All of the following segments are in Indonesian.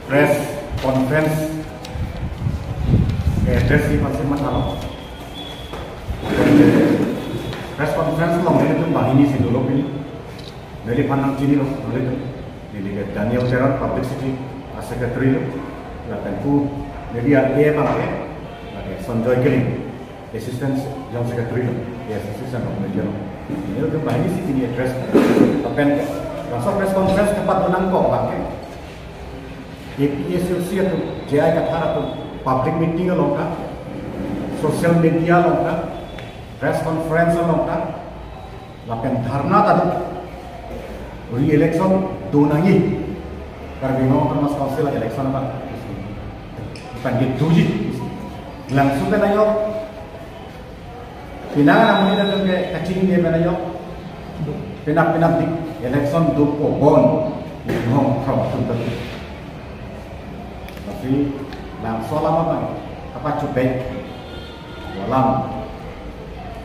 press conference address di masih masalah. Press conference lo mere tuh bahini sih dulu ini. Dari pandang sini lo, boleh tuh. Jadi Daniel Gerard Publicity Secretary lo, lakukan ku. Jadi ada bang ada Sanjoy Giling, Assistant General Secretary lo, Assistant of Manager. Ini lo tuh bahini sih ini address. Tapi langsung press conference tempat menang kok bang. APSLC itu JI kata itu public meeting longkang, social media longkang, press conference longkang, lapen dharna tadi, re-election donangi, karena memang termasuk council election apa, bukan gitu ji, langsung kan ayo, pinang namanya itu kayak kacing dia kan ayo, pinang di election dupo bon, ngomong from tentu. Tapi langsung lama bang, apa coba dalam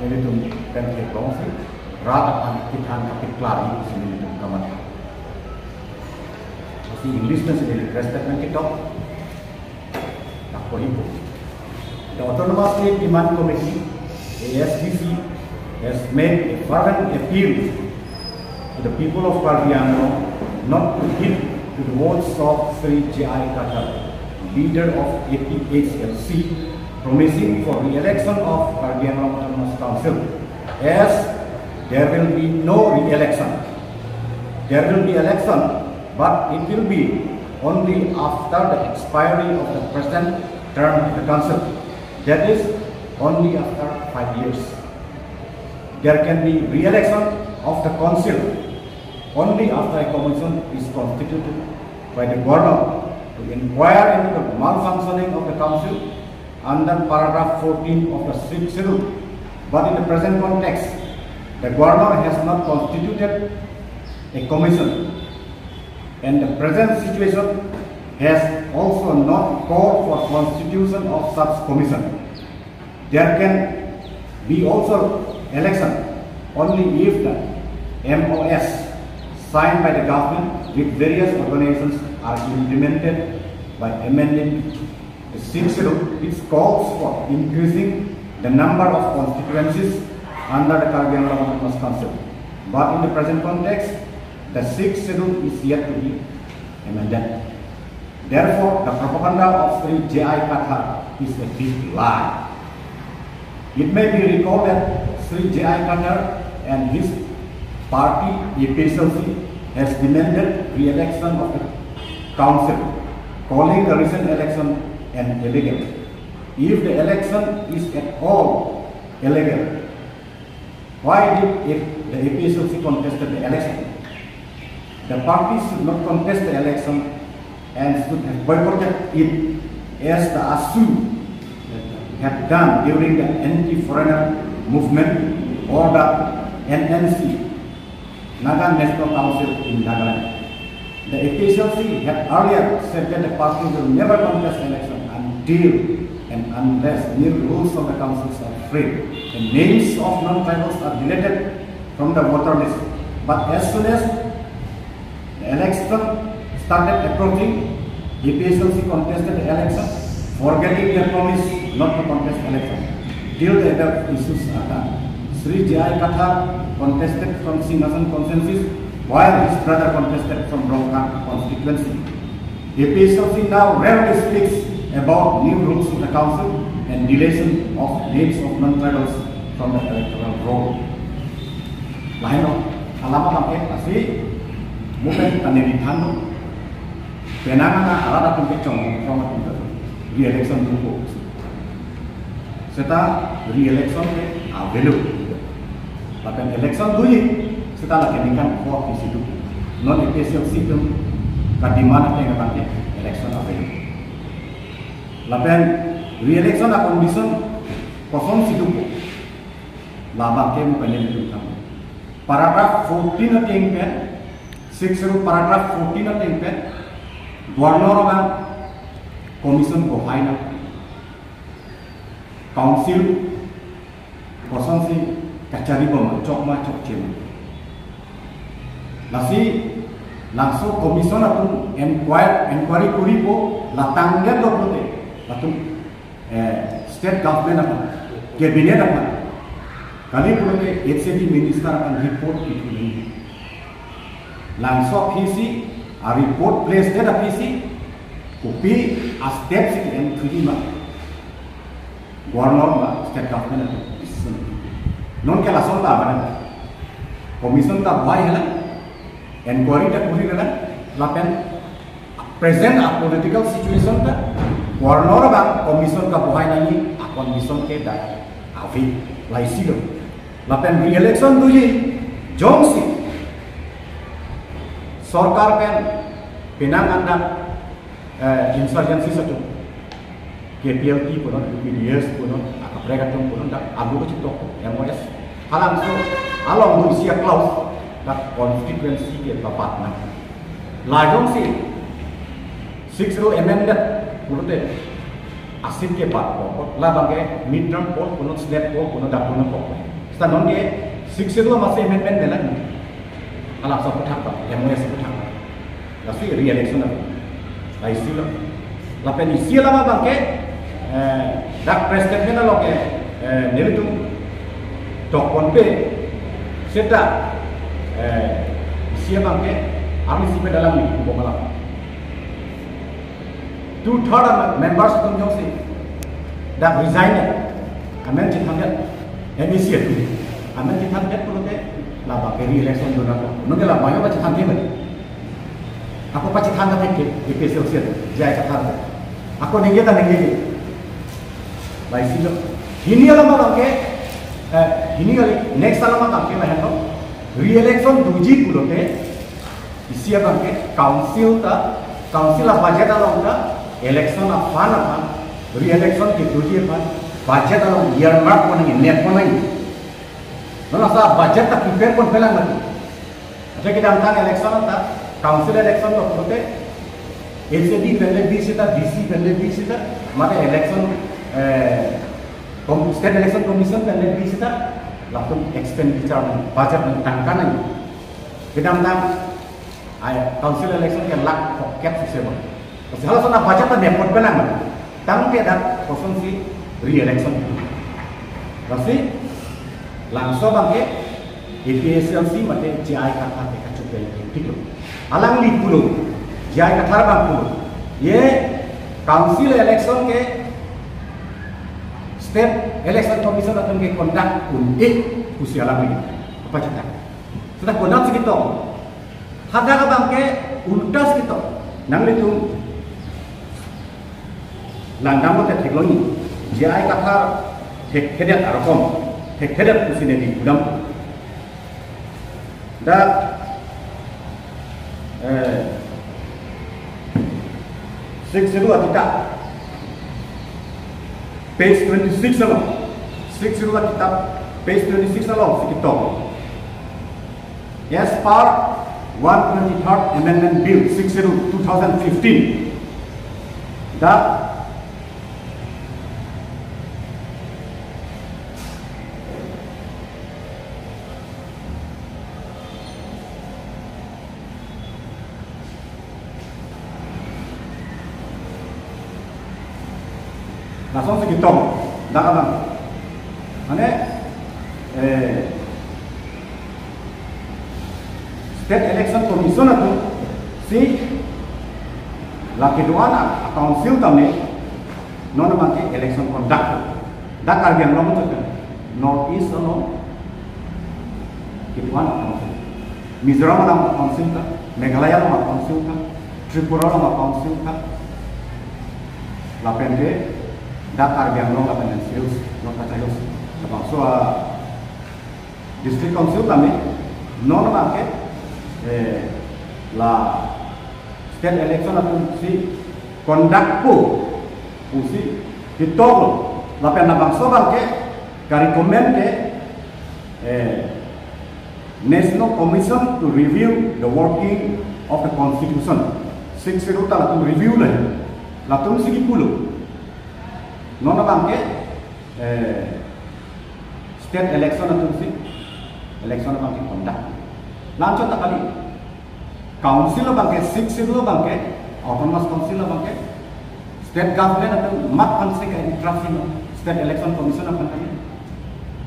ini tuh kan kita sih rata kita kapit lari sini tuh kamar. Masih English dan sendiri statement kita tak boleh. The Autonomous State Demand Committee (ASDC) has made a fervent appeal to the people of Karbiano not to heed to the words of Sri J.I. Khattar, leader of APHLC, promising for re-election of Karbiano Autonomous Council, as there will be no re-election. There will be election, but it will be only after the expiry of the present term of the council. That is, only after 5 years. There can be re-election of the council only after a commission is constituted by the governor to inquire into the malfunctioning of the council under paragraph 14 of the 6th schedule. But in the present context, the governor has not constituted a commission, and the present situation has also not called for constitution of such commission. There can be also election only if the MOS signed by the government with various organizations are implemented by amending the 6th schedule, which calls for increasing the number of constituencies under the Karbiano Autonomous Council. But in the present context, the 6th schedule is yet to be amended. Therefore, the propaganda of Sri J.I. Khattar is a big lie. It may be recalled that Sri J.I. Khattar and his party, APSLC, has demanded re-election of the council, calling the recent election an illegal. If the election is at all illegal, why did the APSLC contested the election? The party should not contest the election and should have boycotted it as the ASU had done during the anti-foreigner movement or the NNC, Naga National Council in Nagaland. The APSLC had earlier said that the party will never contest election until and unless new rules of the councils are framed. The names of non-tribals are deleted from the voter list. But as soon as the election started approaching, APSLC contested the election, forgetting their promise not to contest election. Till the above issues are done. Sri J.I. Khattar contested from Singhasan consensus, while his brother contested from Rongkang constituency. APSLC now rarely speaks about new rules of the council and deletion of names of non-tribals from the electoral roll. Lain alamat sampai pasti mungkin penelitian penanganan alat pembecong from re-election dulu. Serta re-election available. Bahkan election dulu setelah keningkan vote di situ. Non APSLC itu kadimana yang nanti election available. Lapan re-election a condition kosong situ. Lama ke bukan yang itu kan. Paragraph 14 yang pen, 6 paragraph 14 yang pen, governor kan commission ko haina. Council kosong si kacari bom cok ma cok cem. Nasi langsung komison atau inquiry kuripo latangnya dok atau state government apa cabinet apa kali pun HCD minister akan report itu ini langsung PC a report place ada PC kopi a step sih yang terima governor ma state government atau non kala sonda apa komison ka buai lah inquiry tak boleh kan lapen present a political situation ka governor bang komison ka buai nani a komison ke dah afi lai silo lapen re-election tu je jongsi सरकार kan pinang anda insurgency satu KPLT pun PDS pun atau mereka tu pun dah alu tu cipta yang boleh halang tu along tu siap klaus dah constituency ke tempat nak lajong si 60 amended pun tu asyik ke part pun lah bangke midterm pun snap pun dah pun pun sekarang ni 60 masih amendment ni lah alam sebut apa yang mulai sebut apa tapi re-election apa lah istilah lapen istilah apa bangke dak presiden mana loke nilai dokon pe seta istilah bangke army siapa dalam ni bukan 2/3 members tu jom si dak resign amen cintanya emisi tu amen cintanya perlu deh lah pakai re-election tu nak, nunggu lah banyak macam tangki mana? Aku pasti tangga tangki di PSL jaya cakap. Aku nengi tak nengi. Baik sih lo. Ini alam apa ini kali next alam apa ke lah tu? Re-election tujuh puluh ke, isi apa ke? Council lah budget alam ta, election apa apa, re-election ke tujuh apa, budget alam earmark pun ni, net pun ni. Nolah sah budget tak prepare pun pelang lagi. Jadi kita antara election atau council election tu perlu LCD pendek di situ, DC pendek di situ, mana election state election commission pendek di situ, langsung expenditure budget tangkan lagi. Kita antara council election yang lak pocket sistem. Kalau sana budget tu dia pun pelang lagi. Tang kita konsumsi re-election itu. Tapi langsung bangke APSLC mate JI kata mereka cuba itu alang li puluh JI kata bang puluh ye council election ke state election commission atau ke conduct pun usia alang ini apa cerita sudah conduct segitu ada ke bangke ulta segitu nang itu langdang mate tekloni JI kata hedat arakom hedat kusine di gudam dah six itu tidak page 26 along 6 itu tidak page 26 along sekitar as per 123rd amendment bill 60 2015 dah langsung segitu, dah kan? Ane state election commission itu si laki dua anak council kami non mati election conduct, dah karbian nomor tu kan? North East no, kipuan council, Mizoram nama council kan, Meghalaya nama council kan, Tripura nama council kan, lapen ke Dakar yang long apa yang serius, long kata serius. Sebab so district council kami non market la state election atau si conduct si ditolong. Lapan nabang so bangke kari komen ke National Commission to review the working of the Constitution. 6 ta tu review lah. Latung segi puluh. Nona bangke state election atau si election bangke conduct. Lanjut tak kali council bangke, six civil bangke, autonomous council bangke, state government akan mak ansik ini traffic, state election commission akan kami,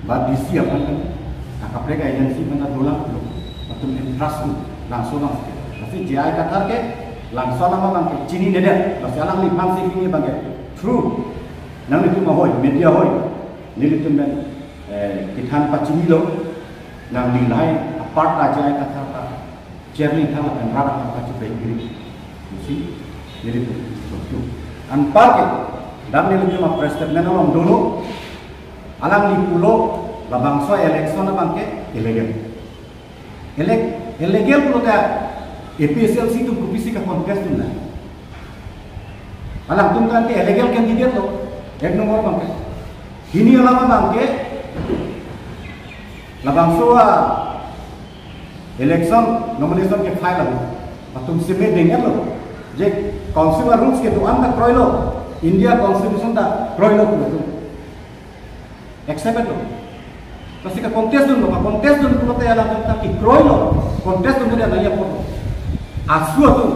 bah DC akan kami, nak mereka agensi mana dolang tu, atau interest tu langsung langsung. Tapi jaya kata ke langsung nama bangke, cini neder, masih alang ni ansik ini bangke, true, nang itu mahoi, media hoi, ni itu men, kitan pacini lo, nang nilai apart aja kata kata. Jernih thala dan rara apa cuci giri, mesti jadi tu. Anpar ke, dan ni lebih mah presiden orang dulu, alang di pulau labangso election abang ke illegal. Illegal pulau dia APSLC tu kupisi ke kontes tu lah. Alang tu kan ke illegal candidate tu, ek nomor bang ke. Ini alam bang ke, labangso election nomination के फाइल हो और तुम सिमे देंगे लो जे council rules के दुआन तक क्रोय लो इंडिया कॉन्स्टिट्यूशन दा क्रोय लो तुम एक्सेप्ट लो पसी का कॉन्टेस्ट दून पुलो ते आला तक कि क्रोय लो कॉन्टेस्ट दून या नया पोलो आसु तुम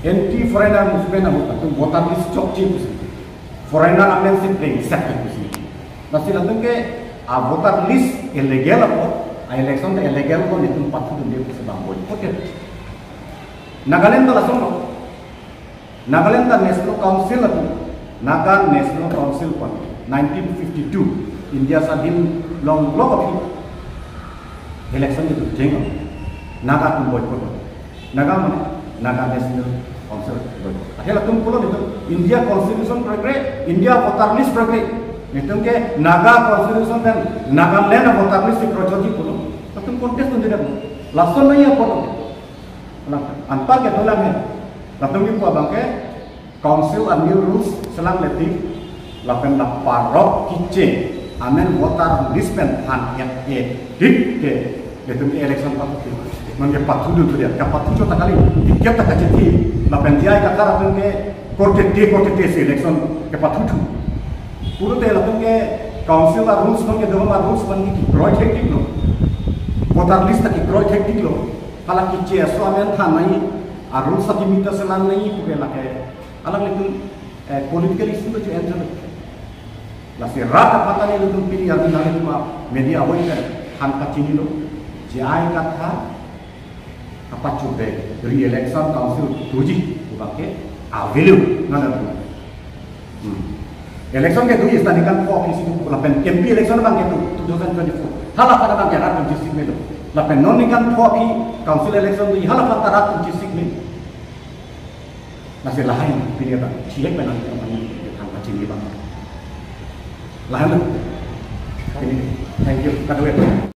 एंटी फॉरेनर मुस्बेन हो तुम वोटर लिस्ट चोक चीज फॉरेनर अमेंडमेंट पे एक्सेप्ट कुछ पसी लतुम के आ वोटर लिस्ट इलीगल हो election tu illegal ko nitum pathu tu dia sebab boy. Okay. Nagaland tu langsung lo. Nagaland tu National Council tu. Naga National Council pun 1952 India sadin long api election itu jenggo. Naga tu boy ko. Naga mana? Naga National Council boy. Akhirnya tu pulau itu India Constitution program, India voter list program. Nitum ke Naga Constitution dan Nagaland voter list project pulau. तुम कॉन्टेस्ट तो tidak langsung nanya apa tu, antar ke dalam ni, langsung ni buat bangke council and new rules selang letih, lapen dah parok kice, amen voter list pen han yang dik ke, letum election patu, mungkin patu tu dia, kapatu tu tak kali, tiap tak jadi, lapen dia kata lapen ke korte si election ke patu tu, puru te lapen ke council and rules mungkin dalam rules mungkin project itu. Voter list tak ikroy teknik lo, kalau kita suamen tanai, arus satu meter selang nai, bukan lah ke, alam itu political issue tu enter. Lasi rata patah ni itu pilih yang nari cuma media awal kan, hantar cini lo, jai kata apa cuba re-election council tuji, bukan ke, available, nana tu. Election ke tuji, tadi kan fokus itu, lapen MP election bang itu 2024. Halah pada bang jarak district melo. Lapen non kan foki council election tu halah pada rakyat district melo. Masih lain pilih bang. Siap mana yang mana tanpa cini bang. Lain. Thank you. Kata